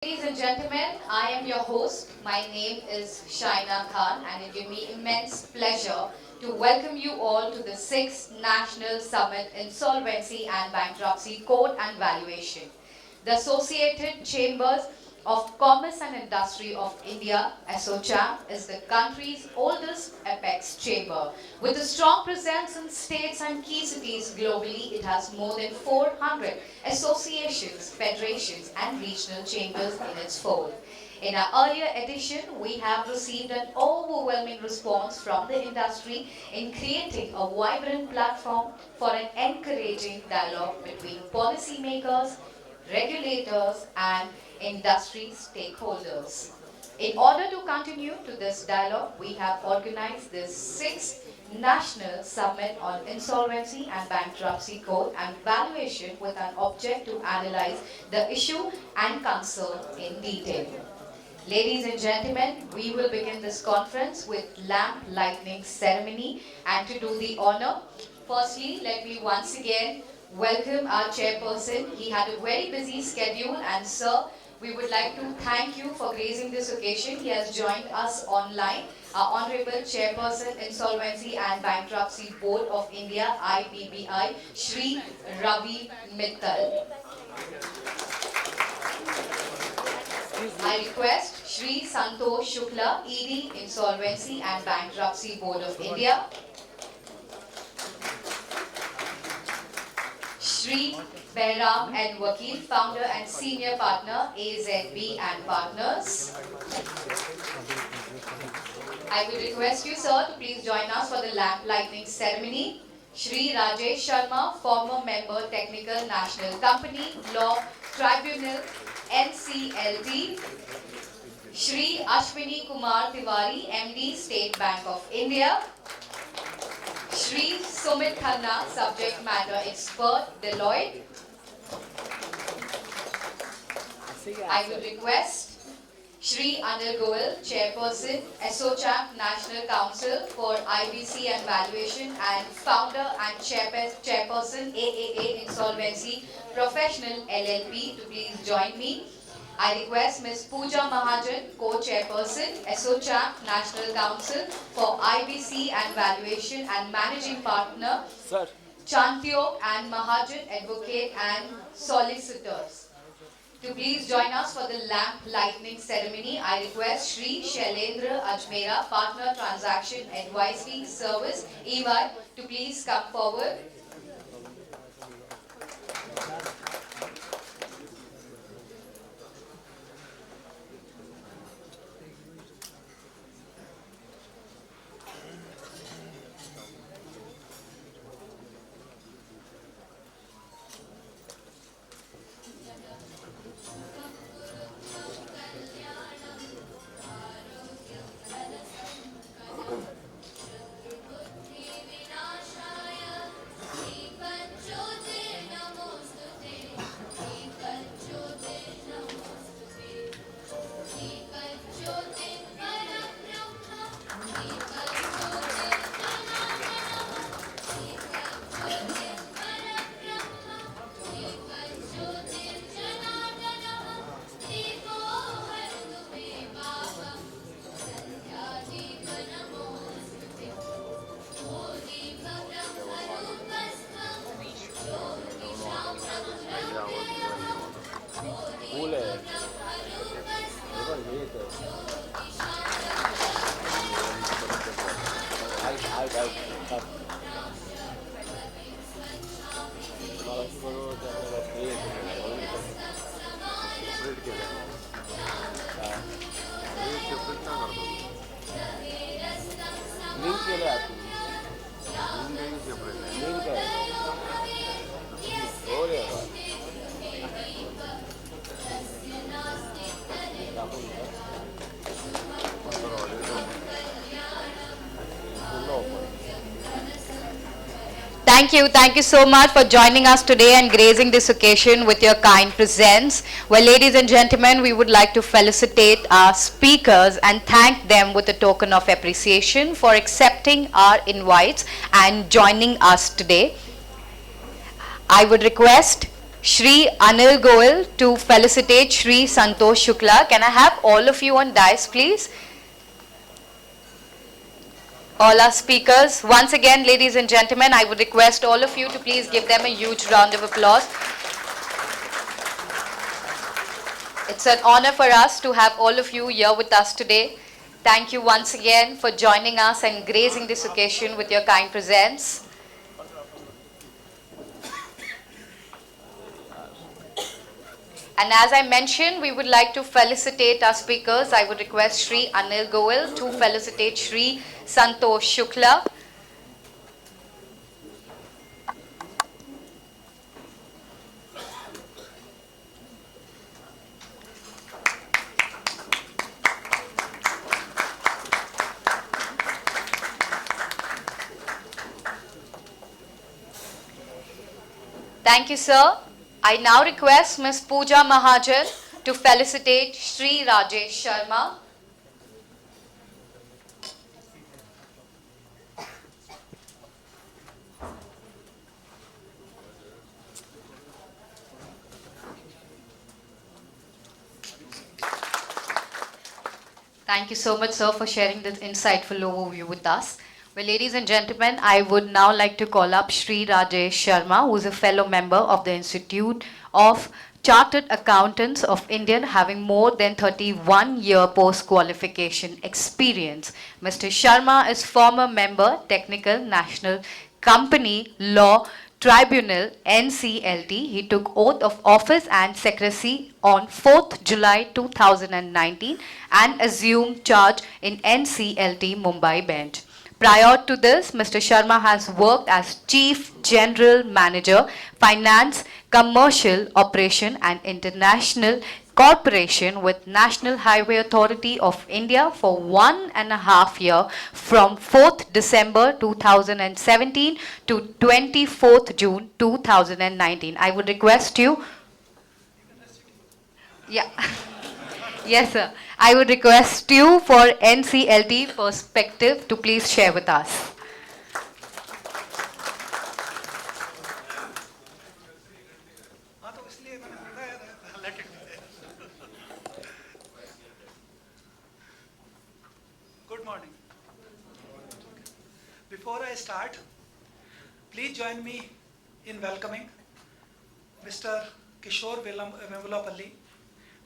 Ladies and gentlemen, I am your host. My name is Shaina Khan, and it gives me immense pleasure to welcome you all to the 6th National Summit Insolvency and Bankruptcy Court and Valuation. The Associated Chambers of Commerce and Industry of India, ASSOCHAM, is the country's oldest apex chamber. With a strong presence in states and key cities globally, it has more than 400 associations, federations, and regional chambers in its fold. In our earlier edition, we have received an overwhelming response from the industry in creating a vibrant platform for an encouraging dialogue between policymakers, regulators, and industry stakeholders. In order to continue to this dialogue, we have organized this 6th National Summit on Insolvency and Bankruptcy Code and Valuation with an object to analyze the issue and concern in detail. Ladies and gentlemen, we will begin this conference with lamp lighting ceremony, and to do the honor, firstly, let me once again welcome our chairperson. He had a very busy schedule, and sir, we would like to thank you for gracing this occasion. He has joined us online, our Honorable Chairperson, Insolvency and Bankruptcy Board of India, IBBI, Shri Ravi Mittal. I request Shri Santosh Shukla, ED, Insolvency and Bankruptcy Board of India. Shri Behram and Vakil, Founder and Senior Partner, AZB and Partners. I will request you, sir, to please join us for the lamp lighting ceremony. Shri Rajesh Sharma, former member, Technical National Company Law Tribunal, NCLT. Shri Ashwini Kumar Tiwari, MD, State Bank of India. Shri Sumit Khanna, Subject Matter Expert, Deloitte. I will request Shri Anil Goel, Chairperson, ASSOCHAM National Council for IBC and Valuation and Founder and Chairperson, AAA Insolvency Professional LLP, to please join me. I request Ms. Pooja Mahajan, Co-Chairperson, ASSOCHAM National Council for IBC and Valuation and Managing Partner, Sir. Chantyok and Mahajan, Advocate and Solicitors, to please join us for the lamp lighting ceremony. I request Shri Shailendra Ajmera, Partner Transaction Advisory Service, EY, to please come forward. Thank you so much for joining us today and gracing this occasion with your kind presence. Well, ladies and gentlemen, we would like to felicitate our speakers and thank them with a token of appreciation for accepting our invites and joining us today. I would request Shri Anil Goel to felicitate Shri Santosh Shukla. Can I have all of you on dais, please? All our speakers. Once again, ladies and gentlemen, I would request all of you to please give them a huge round of applause. It's an honor for us to have all of you here with us today. Thank you once again for joining us and gracing this occasion with your kind presence. And as I mentioned, we would like to felicitate our speakers. I would request Shri Anil Goel to felicitate Shri Santosh Shukla. Thank you, sir. I now request Ms. Pooja Mahajan to felicitate Shri Rajesh Sharma. Thank you so much, sir, for sharing this insightful overview with us. Well, ladies and gentlemen, I would now like to call up Shri Rajesh Sharma, who is a fellow member of the Institute of Chartered Accountants of India, having more than 31-year post-qualification experience. Mr. Sharma is former member, Technical National Company Law Tribunal, NCLT. He took oath of office and secrecy on 4th July 2019 and assumed charge in NCLT Mumbai bench. Prior to this, Mr. Sharma has worked as Chief General Manager, Finance, Commercial Operation and International Corporation with National Highway Authority of India for 1.5 years from 4th December 2017 to 24th June 2019. I would request you. Yeah. Yes, sir. I would request you for NCLT perspective to please share with us. Good morning. Before I start, please join me in welcoming Mr. Kishore Vemulapalli,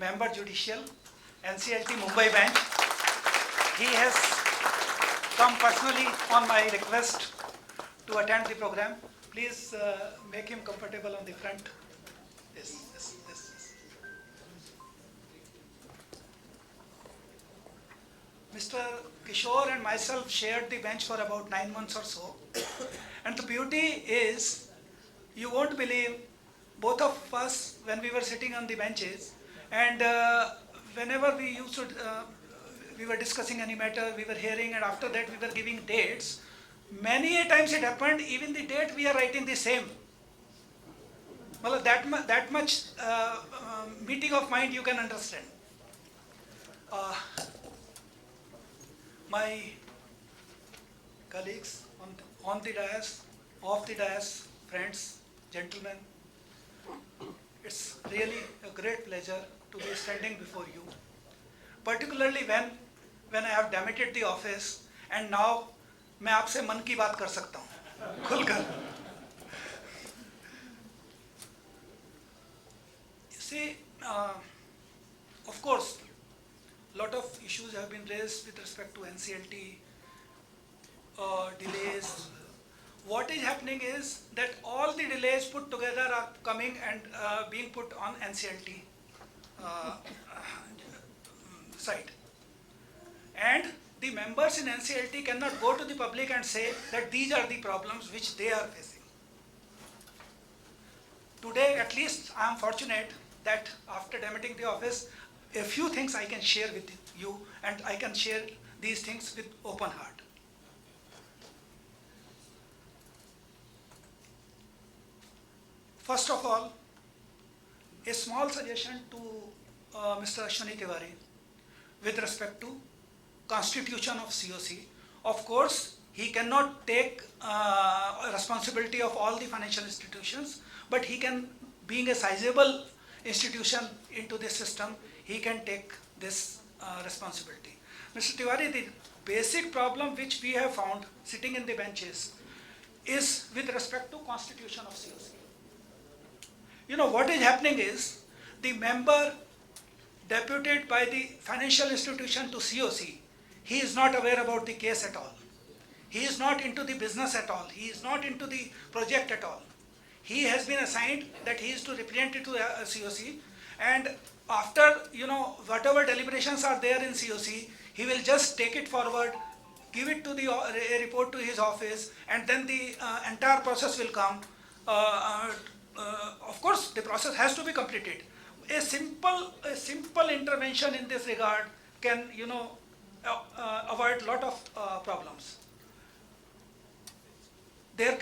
Member Judicial, NCLT Mumbai bench. He has come personally on my request to attend the program. Please make him comfortable on the front. Yes. Mr. Kishore and myself shared the bench for about 9 months or so. And the beauty is, you won't believe, both of us, when we were sitting on the benches, and whenever we used to, we were discussing any matter, we were hearing, and after that we were giving dates. Many a times it happened, even the date we are writing the same. Well, that much meeting of mind you can understand. My colleagues on the dais, off the dais, friends, gentlemen, it's really a great pleasure to be standing before you, particularly when I have demoted the office and now मैं आपसे मन की बात कर सकता हूँ खुलकर. See, of course, lot of issues have been raised with respect to NCLT, delays. What is happening is that all the delays put together are coming and being put on NCLT site. And the members in NCLT cannot go to the public and say that these are the problems which they are facing. Today, at least, I am fortunate that after demoting the office, a few things I can share with you, and I can share these things with open heart. First of all, a small suggestion to Mr. Ashwani Tiwari with respect to constitution of COC. Of course, he cannot take responsibility of all the financial institutions, but he can being a sizable institution into this system, he can take this responsibility. Mr. Tiwari, the basic problem which we have found sitting in the benches is with respect to constitution of COC. You know, what is happening is the member deputed by the financial institution to COC, he is not aware about the case at all. He is not into the business at all. He is not into the project at all. He has been assigned that he is to represent it to COC, and after, you know, whatever deliberations are there in COC, he will just take it forward, give it to the a report to his office, and then the entire process will come. Of course, the process has to be completed. A simple intervention in this regard can, you know, avoid lot of problems. There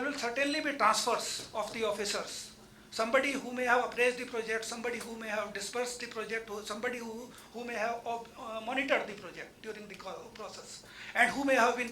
will certainly be transfers of the officers. Somebody who may have appraised the project, somebody who may have dispersed the project, somebody who may have monitored the project during the process, and who may have been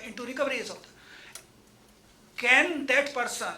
into recoveries of. Can that person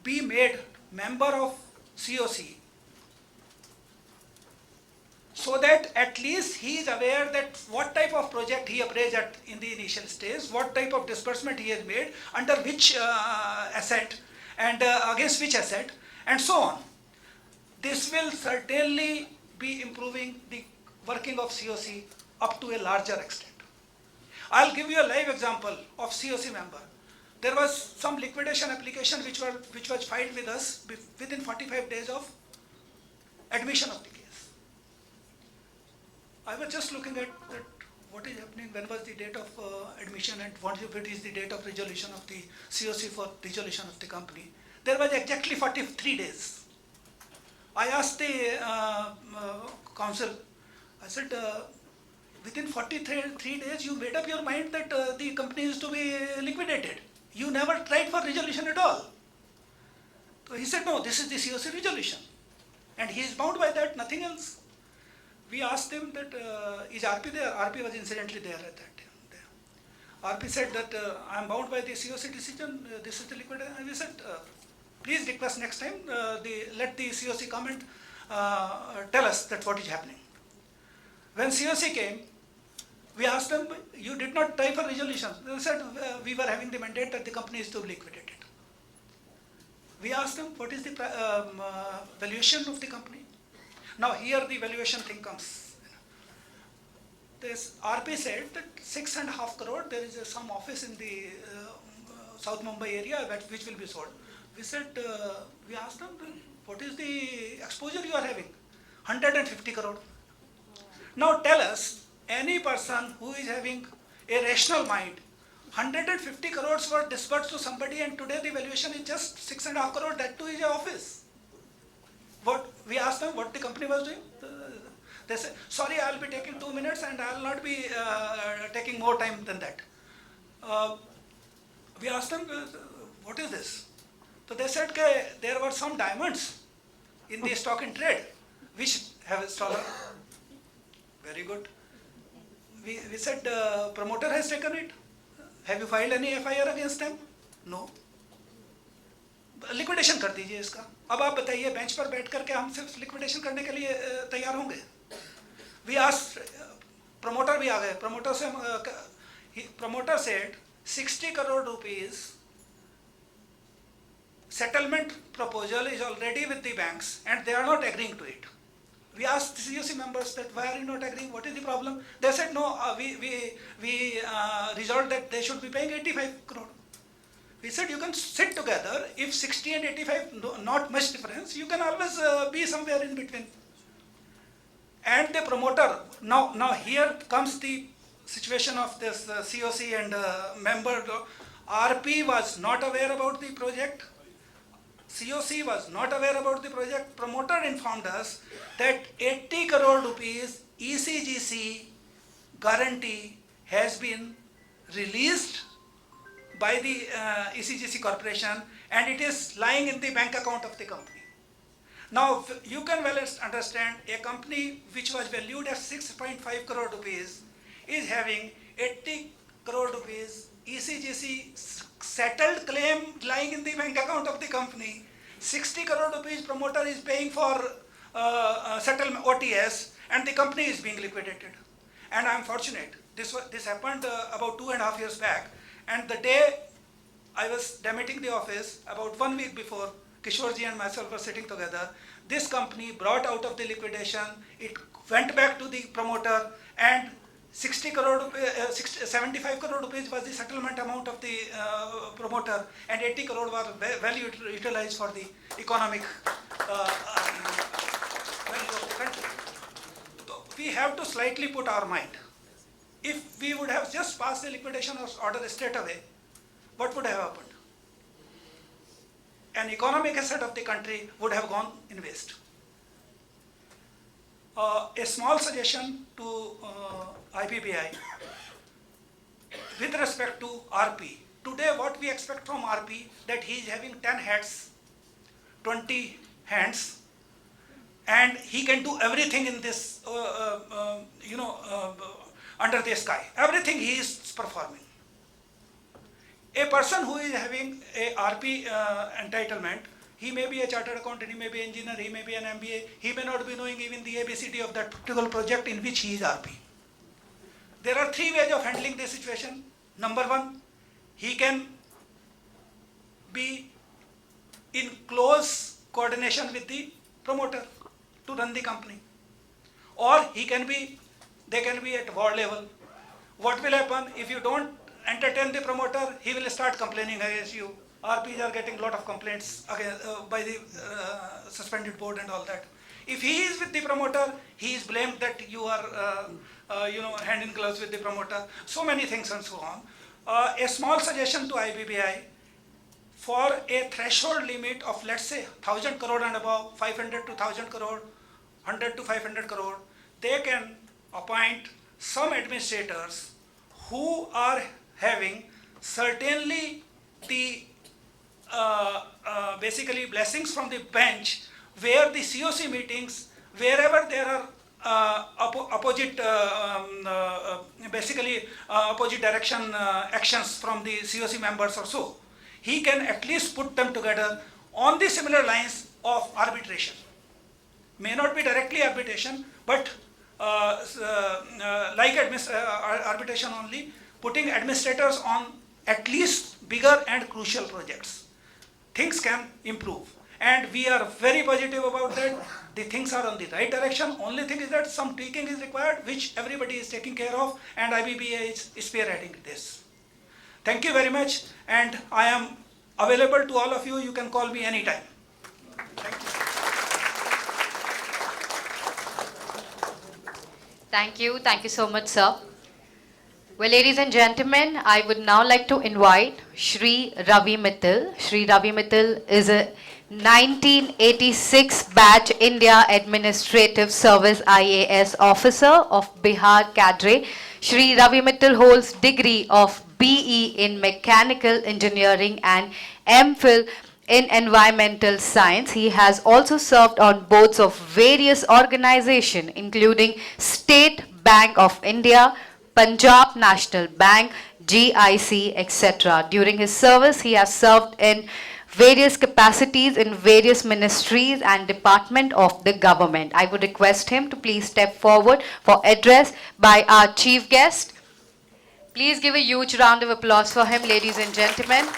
be made member of COC so that at least he is aware that what type of project he appraised in the initial stage, what type of disbursement he has made, under which asset, and against which asset, and so on. This will certainly be improving the working of COC up to a larger extent. I'll give you a live example of COC member. There was some liquidation application which was filed with us within 45 days of admission of the case. I was just looking at that, what is happening, when was the date of admission, and what is the date of resolution of the COC for resolution of the company. There was exactly 43 days. I asked the counsel, I said, within 43 days you made up your mind that the company is to be liquidated. You never tried for resolution at all. So he said, no, this is the COC resolution. And he is bound by that, nothing else. We asked him that, is RP there? RP was incidentally there at that time. RP said that, I am bound by the COC decision, this is the liquidation. And we said, please request next time, let the COC come and tell us that what is happening. When COC came, we asked them, you did not try for resolution. They said, we were having the mandate that the company is to be liquidated. We asked them, what is the valuation of the company? Now here the valuation thing comes. This RP said that 6.5 crore, there is some office in the South Mumbai area which will be sold. We said, we asked them, what is the exposure you are having? 150 crore. Now tell us, any person who is having a rational mind, 150 crores were disbursed to somebody, and today the valuation is just 6.5 crore, that too is a office. What we asked them what the company was doing. They said, sorry, I will be taking 2 minutes and I will not be taking more time than that. We asked them, what is this? So they said there were some diamonds in the stock in trade which have stolen. Very good. We said, promoter has taken it. Have you filed any FIR against them? No. Liquidation कर दीजिए इसका. अब आप बताइए, bench पर बैठ करके हम सिर्फ लिक्विडेशन करने के लिए तैयार होंगे? We asked, promoter भी आ गए. Promoter said 60 crore rupees settlement proposal is already with the banks and they are not agreeing to it. We asked COC members that why are you not agreeing? What is the problem? They said no, we resolved that they should be paying 85 crore. We said you can sit together. If 60 and 85, not much difference, you can always be somewhere in between. And the promoter, now here comes the situation of this COC and member. RP was not aware about the project. COC was not aware about the project. Promoter informed us that 80 crore rupees ECGC guarantee has been released by the ECGC corporation and it is lying in the bank account of the company. Now you can well understand a company which was valued at 6.5 crore rupees is having 80 crore rupees ECGC settled claim lying in the bank account of the company, 60 crore rupees promoter is paying for settlement OTS, and the company is being liquidated. And I'm fortunate. This happened about 2.5 years back, and the day I was demitting the office, about 1 week before, Kishorji and myself were sitting together. This company brought out of the liquidation, it went back to the promoter, and 60 crore, 75 crore rupees was the settlement amount of the promoter, and 80 crore was well utilized for the economic value of the country. So we have to slightly put our mind. If we would have just passed the liquidation order straight away, what would have happened? An economic asset of the country would have gone in waste. A small suggestion to IBBI with respect to RP. Today what we expect from RP, that he is having 10 heads, 20 hands, and he can do everything in this, under the sky. Everything he is performing. A person who is having a RP entitlement, he may be a chartered accountant, he may be an engineer, he may be an MBA, he may not be knowing even the ABCD of that particular project in which he is RP. There are 3 ways of handling this situation. Number 1, he can be in close coordination with the promoter to run the company. Or they can be at war level. What will happen if you don't entertain the promoter? He will start complaining against you. RPs are getting a lot of complaints by the suspended board and all that. If he is with the promoter, he is blamed that you are hand in gloves with the promoter. So many things and so on. A small suggestion to IBBI, for a threshold limit of, let's say, 1,000 crore and above, 500 to 1,000 crore, 100 to 500 crore, they can appoint some administrators who are having certainly the basically blessings from the bench, where the COC meetings, wherever there are opposite direction actions from the COC members or so, he can at least put them together on the similar lines of arbitration. May not be directly arbitration, but like arbitration only, putting administrators on at least bigger and crucial projects. Things can improve, and we are very positive about that. The things are on the right direction. Only thing is that some tweaking is required, which everybody is taking care of, and IBBA is spearheading this. Thank you very much, and I am available to all of you. You can call me anytime. Thank you. Thank you so much, sir. Well, ladies and gentlemen, I would now like to invite Shri Ravi Mittal. Shri Ravi Mittal is a 1986 batch India Administrative Service IAS officer of Bihar cadre. Shri Ravi Mittal holds degree of BE in Mechanical Engineering and MPhil in Environmental Science. He has also served on boards of various organizations, including State Bank of India, Punjab National Bank, GIC, etc. During his service, he has served in various capacities in various ministries and departments of the government. I would request him to please step forward for address by our chief guest. Please give a huge round of applause for him, ladies and gentlemen.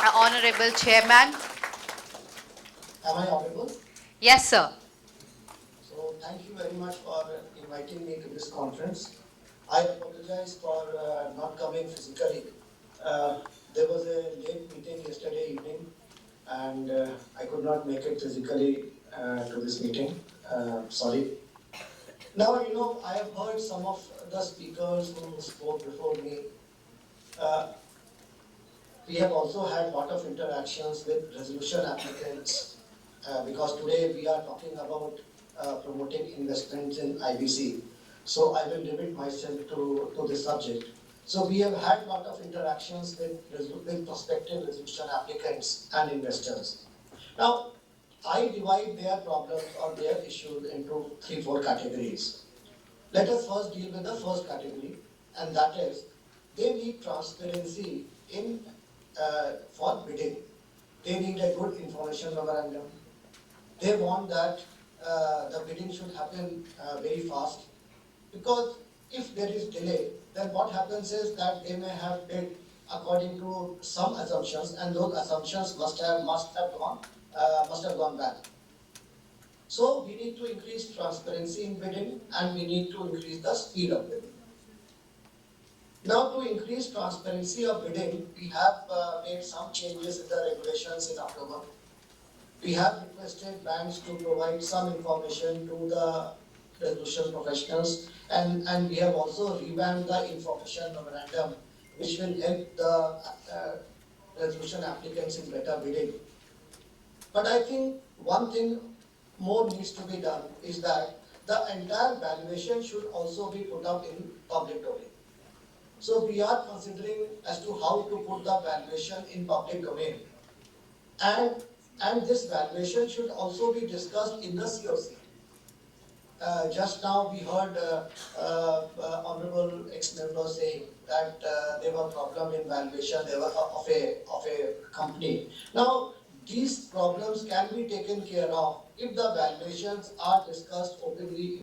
Our honorable chairman. Am I audible? Yes, sir. So thank you very much for inviting me to this conference. I apologize for not coming physically. There was a late meeting yesterday evening, and I could not make it physically to this meeting. Sorry. Now, I have heard some of the speakers who spoke before me. We have also had a lot of interactions with resolution applicants because today we are talking about promoting investments in IBC. So I will limit myself to this subject. So we have had a lot of interactions with prospective resolution applicants and investors. Now, I divide their problems or their issues into 3-4 categories. Let us first deal with the first category, and that is they need transparency in for bidding. They need a good information memorandum. They want that the bidding should happen very fast, because if there is delay, then what happens is that they may have bid according to some assumptions, and those assumptions must have gone back. So we need to increase transparency in bidding, and we need to increase the speed of bidding. Now, to increase transparency of bidding, we have made some changes in the regulations in October. We have requested banks to provide some information to the resolution professionals, and we have also revamped the information memorandum, which will help the resolution applicants in better bidding. But I think one thing more needs to be done is that the entire valuation should also be put up in public domain. So we are considering as to how to put the valuation in public domain. And this valuation should also be discussed in the COC. Just now we heard Honorable ex-member saying that there were problem in valuation of a company. Now, these problems can be taken care of if the valuations are discussed openly